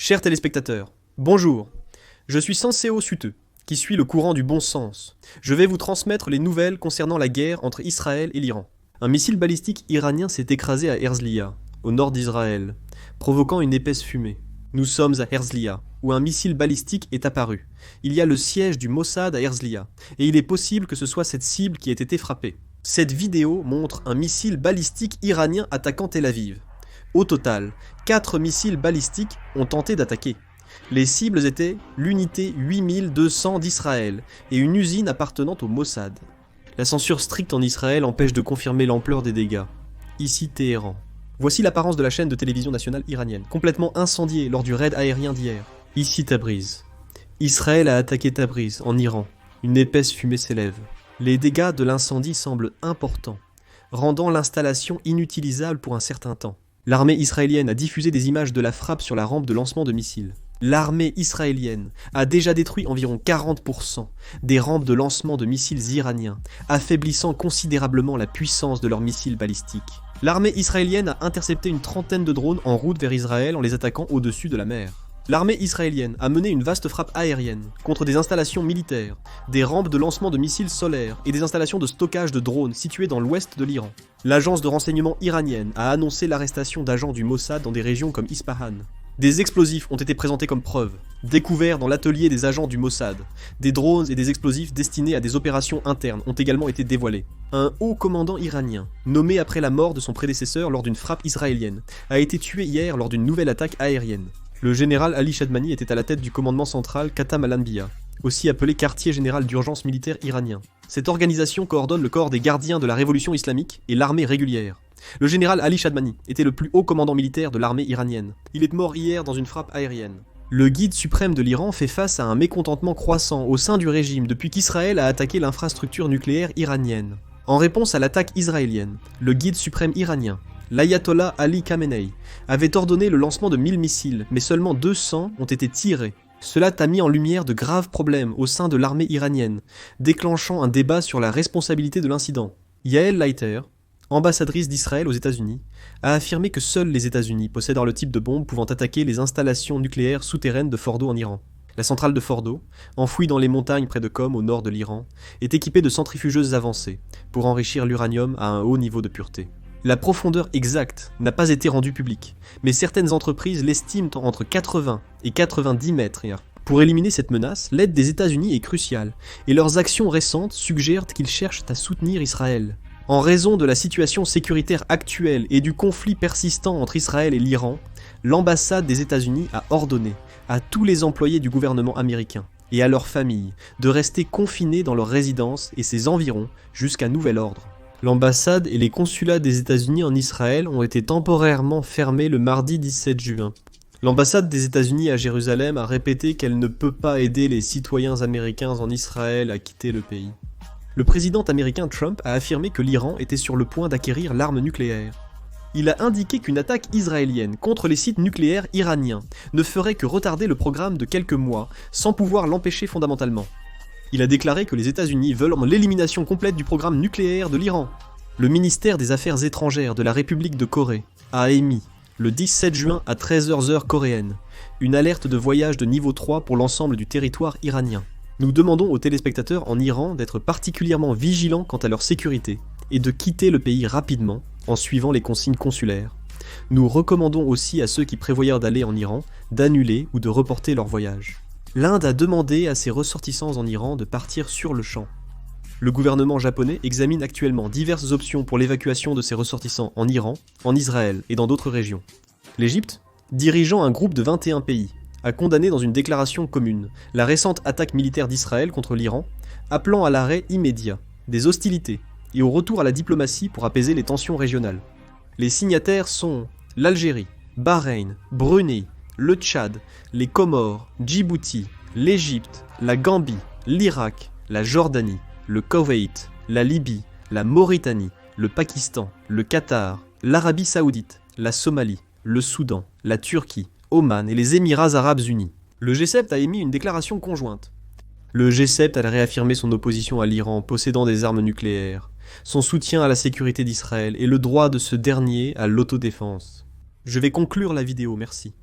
Chers téléspectateurs, bonjour. Je suis Sanseo Suteux, qui suit le courant du bon sens. Je vais vous transmettre les nouvelles concernant la guerre entre Israël et l'Iran. Un missile balistique iranien s'est écrasé à Herzliya, au nord d'Israël, provoquant une épaisse fumée. Nous sommes à Herzliya, où un missile balistique est apparu. Il y a le siège du Mossad à Herzliya, et il est possible que ce soit cette cible qui ait été frappée. Cette vidéo montre un missile balistique iranien attaquant Tel Aviv. Au total, 4 missiles balistiques ont tenté d'attaquer. Les cibles étaient l'unité 8200 d'Israël et une usine appartenant au Mossad. La censure stricte en Israël empêche de confirmer l'ampleur des dégâts. Ici Téhéran. Voici l'apparence de la chaîne de télévision nationale iranienne, complètement incendiée lors du raid aérien d'hier. Ici Tabriz. Israël a attaqué Tabriz, en Iran. Une épaisse fumée s'élève. Les dégâts de l'incendie semblent importants, rendant l'installation inutilisable pour un certain temps. L'armée israélienne a diffusé des images de la frappe sur la rampe de lancement de missiles. L'armée israélienne a déjà détruit environ 40% des rampes de lancement de missiles iraniens, affaiblissant considérablement la puissance de leurs missiles balistiques. L'armée israélienne a intercepté une trentaine de drones en route vers Israël en les attaquant au-dessus de la mer. L'armée israélienne a mené une vaste frappe aérienne contre des installations militaires, des rampes de lancement de missiles solaires et des installations de stockage de drones situées dans l'ouest de l'Iran. L'agence de renseignement iranienne a annoncé l'arrestation d'agents du Mossad dans des régions comme Ispahan. Des explosifs ont été présentés comme preuve, découverts dans l'atelier des agents du Mossad. Des drones et des explosifs destinés à des opérations internes ont également été dévoilés. Un haut commandant iranien, nommé après la mort de son prédécesseur lors d'une frappe israélienne, a été tué hier lors d'une nouvelle attaque aérienne. Le général Ali Shadmani était à la tête du commandement central Khattam al-Anbiya, aussi appelé quartier général d'urgence militaire iranien. Cette organisation coordonne le corps des gardiens de la révolution islamique et l'armée régulière. Le général Ali Shadmani était le plus haut commandant militaire de l'armée iranienne. Il est mort hier dans une frappe aérienne. Le guide suprême de l'Iran fait face à un mécontentement croissant au sein du régime depuis qu'Israël a attaqué l'infrastructure nucléaire iranienne. En réponse à l'attaque israélienne, le guide suprême iranien, l'ayatollah Ali Khamenei, avait ordonné le lancement de 1000 missiles, mais seulement 200 ont été tirés. Cela a mis en lumière de graves problèmes au sein de l'armée iranienne, déclenchant un débat sur la responsabilité de l'incident. Yael Leiter, ambassadrice d'Israël aux États-Unis, a affirmé que seuls les États-Unis possédent le type de bombe pouvant attaquer les installations nucléaires souterraines de Fordo en Iran. La centrale de Fordo, enfouie dans les montagnes près de Qom au nord de l'Iran, est équipée de centrifugeuses avancées pour enrichir l'uranium à un haut niveau de pureté. La profondeur exacte n'a pas été rendue publique, mais certaines entreprises l'estiment entre 80 et 90 mètres. Pour éliminer cette menace, l'aide des États-Unis est cruciale, et leurs actions récentes suggèrent qu'ils cherchent à soutenir Israël. En raison de la situation sécuritaire actuelle et du conflit persistant entre Israël et l'Iran, l'ambassade des États-Unis a ordonné à tous les employés du gouvernement américain et à leurs familles de rester confinés dans leur résidence et ses environs jusqu'à nouvel ordre. L'ambassade et les consulats des États-Unis en Israël ont été temporairement fermés le mardi 17 juin. L'ambassade des États-Unis à Jérusalem a répété qu'elle ne peut pas aider les citoyens américains en Israël à quitter le pays. Le président américain Trump a affirmé que l'Iran était sur le point d'acquérir l'arme nucléaire. Il a indiqué qu'une attaque israélienne contre les sites nucléaires iraniens ne ferait que retarder le programme de quelques mois, sans pouvoir l'empêcher fondamentalement. Il a déclaré que les États-Unis veulent l'élimination complète du programme nucléaire de l'Iran. Le ministère des Affaires étrangères de la République de Corée a émis, le 17 juin à 13h heure coréenne, une alerte de voyage de niveau 3 pour l'ensemble du territoire iranien. Nous demandons aux téléspectateurs en Iran d'être particulièrement vigilants quant à leur sécurité et de quitter le pays rapidement en suivant les consignes consulaires. Nous recommandons aussi à ceux qui prévoyaient d'aller en Iran d'annuler ou de reporter leur voyage. L'Inde a demandé à ses ressortissants en Iran de partir sur le champ. Le gouvernement japonais examine actuellement diverses options pour l'évacuation de ses ressortissants en Iran, en Israël et dans d'autres régions. L'Égypte, dirigeant un groupe de 21 pays, a condamné dans une déclaration commune la récente attaque militaire d'Israël contre l'Iran, appelant à l'arrêt immédiat des hostilités et au retour à la diplomatie pour apaiser les tensions régionales. Les signataires sont l'Algérie, Bahreïn, Brunei, le Tchad, les Comores, Djibouti, l'Égypte, la Gambie, l'Irak, la Jordanie, le Koweït, la Libye, la Mauritanie, le Pakistan, le Qatar, l'Arabie Saoudite, la Somalie, le Soudan, la Turquie, Oman et les Émirats Arabes Unis. Le G7 a émis une déclaration conjointe. Le G7 a réaffirmé son opposition à l'Iran possédant des armes nucléaires, son soutien à la sécurité d'Israël et le droit de ce dernier à l'autodéfense. Je vais conclure la vidéo, merci.